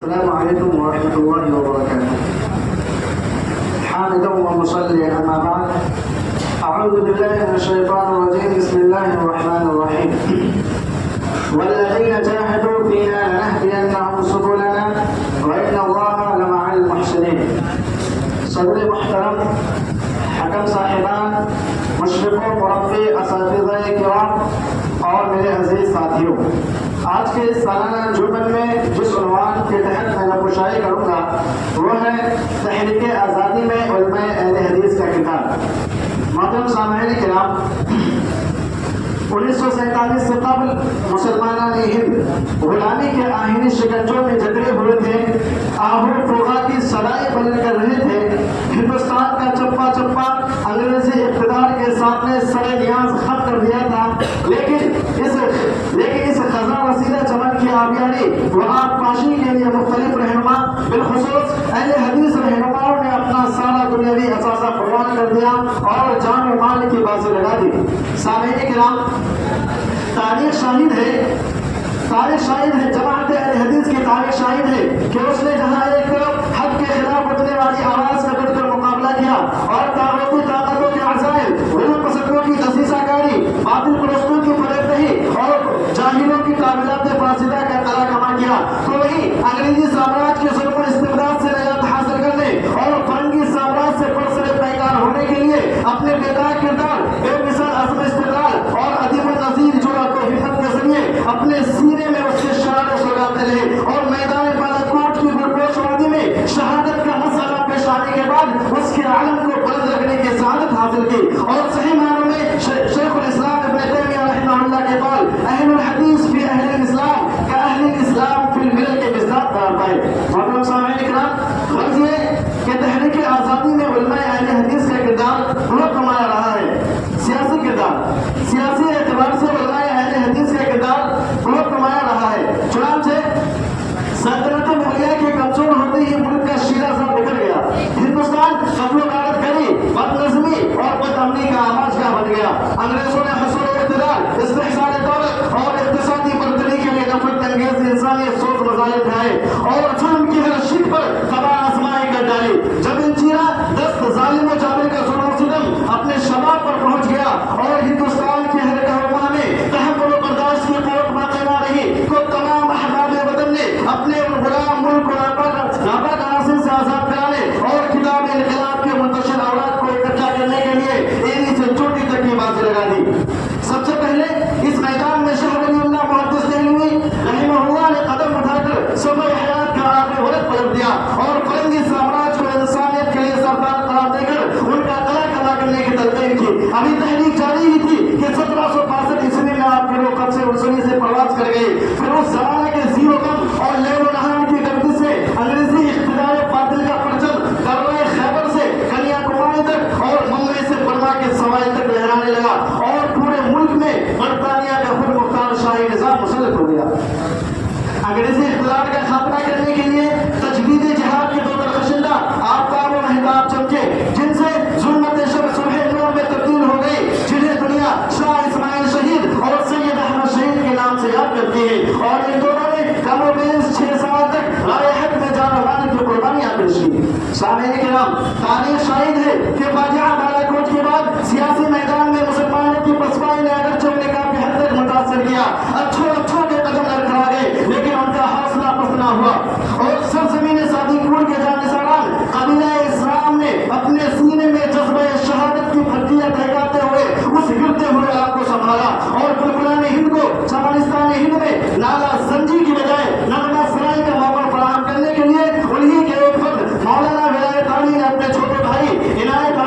السلام عليكم ورحمة الله وبركاته. حامدا ومصليا أما بعد، أعوذ بالله من الشيطان الرجيم. بسم الله الرحمن الرحيم. والذين جاهدوا فينا لنهدينهم سبلنا وإن الله لمع المحسنين. صدر محترم، حکم صاحبان، مشرقوں، مربی، اساتذہ کرام اور میرے عزیز ساتھیوں، آج کے اس سالانہ انجمن میں جس عنوان کے تحت میں نقشائی کروں گا وہ ہے تحریک آزادی میں علماء اہل حدیث کا کردار. محترم سامعین کرام، 1947 سے قبل مسلمانان ہند غلامی کے آہنی شکنجوں میں جکڑے ہوئے تھے، آہو فوغا کی صدائیں بلند کر رہے تھے. ہندوستان کا چپا چپا انگریزی اقتدار کے سامنے سرے نیاز ختم کر دیا تھا، لیکن اس خزاں وسیلہ چمن کی آبیاری و آب پاشی کے لیے مختلف رہنما، بالخصوص اہل حدیث رہنماؤں نے اپنا سارا دنیاوی اثاثہ قربان کر دیا اور جان و مال کی بازی لگا دی. سامعین کرام، تاریخ شاہد ہے، جماعت اہل حدیث کی تاریخ شاہد ہے کہ اس نے جہاں ایک طرف حق کے خلاف اٹھنے والی آواز کا ڈٹ کر مقابلہ کیا اور طاغوتی طاقتوں کے عزائم، غلو پسندوں کی دسیسہ کاری، باطل پرستوں کی فریب دہی اور جاہلوں کی تعمیرات فاسدہ کا کلا کما کیا، تو وہی انگریزی سامراج کے ظلم و استبداد سے نجات حاصل کرنے اور فرنگی سامراج سے برسر پیکار ہونے کے لیے اپنے بیدار کردار، بے مثال عزم استقلال اور عدیم النظیر جرأت و ہمت کے ذریعے اپنے سینے میں اس کے شرارے سلگاتے رہے اور میدان بالاکوٹ کی گلگوش وادی میں شہادت کا مسئلہ پیش آنے کے بعد اس کے عالم کو بلند رکھنے کی سعادت حاصل کی. اور صحیح معنوں میں شیخ الاسلام ابن تیمیہ رحمہ اللہ کے قول اہل الحدیث فی اہل الاسلام کا اہل الاسلام فی الملل کے مصداق قرار پائے. محترم سامعین کرام، غرض یہ کہ تحریک آزادی میں علماء اہل حدیث کا کردار بہت نمایاں رہا ہے. سیاسی کردار، سیاسی اعتبار سے علماء اہل حدیث کا کردار بہت نمایاں رہا ہے. چنانچہ سلطنت مغلیہ کے کمزور ہوتے ہی ملک کا شیرہ سب بکھر گیا. ہندوستان قتل و غارت گری، بد نظمی اور بد امنی کا آماج گاہ بن گیا. انگریزوں نے حصول اقتدار، استحصال دولت اور اقتصادی برتری کے لیے نفرت انگیز انسانیت سوز مظاہر اٹھائے اور ظلم کی ہر شک پر تباہ آزمائی کر ڈالی. جب ان چیرہ دست ظالم و جابر کا ظلم و ستم اپنے شباب پر پہنچ گیا اور ہندوستان کے ہر گہوارہ میں تحمل و برداشت کی قوت باقی نہ رہی، تو تمام احباب وطن نے اپنے غلام ملک کو ناپاک عناصر سے آزاد کرانے اور کتاب انقلاب کے منتشر اولاد کو اکٹھا کرنے کے لیے ایڑی سے چوٹی تک کی بازی لگا دی. سب سے پہلے اس میدان میں شاہ ولی اللہ محدث دہلوی رحمہ اللہ نے قدم اٹھا کر صبح حیات کا آخر ولد پلٹ دیا اور فرنگی سامراج کو انسانیت کے لیے سردار قرار دے کر ان کا قلع کما کرنے کی تلقین کی. ابھی تحریک جاری ہی تھی کہ 1762 عیسوی میں آپ کے لوگ قبض سے رسولی سے پرواز کر گئے. پھر اس زمانے کے زیرو کم اور لیل و نہار کی گردش سے انگریزی اقتدار باطل کا پرچم درائے خیبر سے کنیا کماری تک اور ممبئی سے برما کے سوائے تک لہرانے لگا اور پورے ملک میں برطانیہ کا خود مختار شاہی نظام مسلط ہو گیا. انگریزی اقتدار کا خاتمہ کرنے کے لیے تجدید جہاد کے دو درخشندہ آفتاب و مہتاب چمکے، جن سے ظلمت شب صبح نور میں تبدیل ہو گئی، جنہیں دنیا شاہ اسماعیل شہید اور سید احمد شہید کے نام سے یاد کرتی ہے. اور ان دونوں نے کم و بیش 6 سال تک رائے حق میں جان و مال کی قربانیاں پیش کی. سامعین کرام، تاریخ شاہد ہے کہ فاجعہ بالاکوٹ کے بعد سیاسی میدان میں مسلمانوں کی پسپائی نے اگرچہ انہیں کافی حد تک متاثر کیا، اچھوں کے قدم لڑکھڑا گئے، لیکن ان کا حوصلہ پست نہ ہوا اور سرزمین صادق پور کے جانثاران قبیلہ اسلام نے اپنے سینے میں جذبہ شہادت کی پھٹیاں دہکاتے ہوئے اس گرتے ہوئے آپ کو سنبھالا اور بلبلان ہند کو چمنستان ہند میں نالا زنجی کی بجائے نغمہ سرائی کا موقع فراہم کرنے کے لیے انہی کے ایک فرد مولانا ولایت علی نے اپنے چھوٹے بھائی عنایت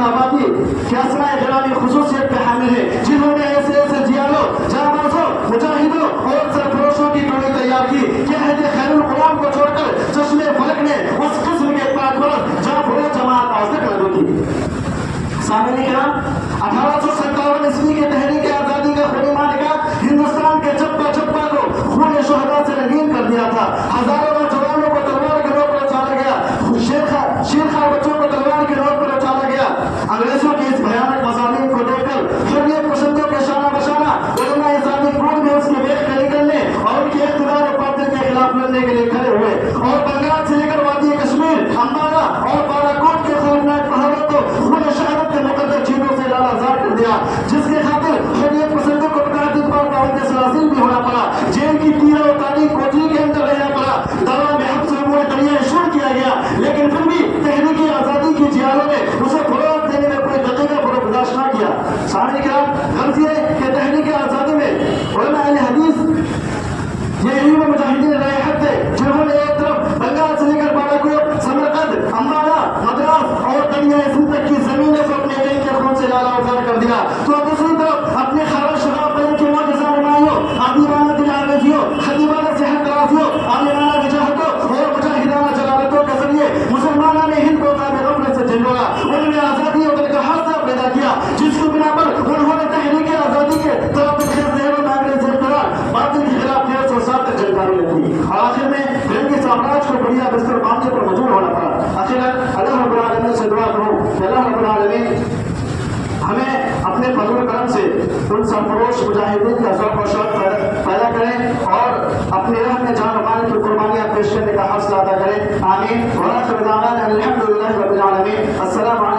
آبادی کے اسماء گرامی خصوصیت کے حامل ہیں، جنہوں نے ایسے ایسے جیالوں، جانبازوں، مجاہدوں اور سرفروشوں کی ٹولی تیار کی کہ عہد خیر القرآن کو چھوڑ کر چشم فلک نے اس قسم کے پاکباز جعفر جماعت آج تک لاگو کی۔ سامعین کرام، 1857 عیسوی کے تحریک آزادی کا خونی معرکہ ہندوستان کے چپا چپا کو خون شہداء سے رنگین کر دیا تھا۔ ہزاروں نوجوانوں کو تلوار کے نوک پر اچھالا گیا، شیرخوار بچوں کو تلوار کے نوک پر اچھالا گیا۔ انگریزوں کی اس بھیانک مضامین کو دیکھ کر حریت پسندوں کے شانہ بشانہ علماء اسلامی خود میں اس کی بیخ کھڑی کرنے اور ان کے اقتدار و باطل کے خلاف لڑنے کے لیے کھڑے ہوئے، اور بنگال سے لے کر وادی کشمیر، امبالہ اور بالاکوٹ کے خوفناک پہاڑوں کو خون شہادت کے مقدس چیزوں سے لالا زار کر دیا، جس کے خاطر حریت پسندوں کو متعدد بار دعوت سلاسل بھی ہونا پڑا، جیل کی تیرہ و تاریخ کوٹری کے اندر رہنا پڑا، دوا میں حبس امور دریا شروع کیا گیا، لیکن پھر بھی تحریک آزادی کی جیالوں نے اسے فروغ دینے میں کوئی دقیقہ فروغ برداشت نہ کیا۔ سامعین کرام، غرض یہ کہ تحریک آزادی میں علماء اہل حدیث یہ علم مجاہدین رائے حق تھے، جنہوں نے ایک طرف بنگال سے لے کر بالاکوٹ، سمرقند، امبالہ، مدراس اور دریائے سندھ تک کی زمینیں کو اپنے دین کے خون سے لالا ازار کر دیا، تو دوسری طرف اپنے خارج شراب بین کے معجزہ نمائیوں، عادیوانہ دل آویزیوں، خطیبانہ صحت ترازیوں، عالمانہ وجاہتوں اور مجاہدانہ جلالتوں کے ذریعے مسلمانوں نے ہند کو تاب غفلت سے جھنڈولا، ان میں آزادی اور کا حاصلہ پیدا کیا، جس کی بنا پر انہوں نے تحریک آزادی کے طرف خیز نہروں میں انگریز اقتدار باطل کے خلاف 1907 تک جنگاری لگی، اور آخر میں فرنگی سامراج کو بڑھیا بستر باندھنے پر مجبور ہونا پڑا۔ آخر اللہ رب العالمین سے دعا کروں کہ اللہ رب العالمین ہمیں اپنے فضل و کرم سے ان سرفروش مجاہدین کا ذوق و شوق پیدا کریں اور اپنے راہ میں جان و مال کی قربانیاں پیش کرنے کا حوصلہ عطا کریں، آمین۔ وآخر دعوانا الحمد للہ رب العالمین۔ السلام علیکم۔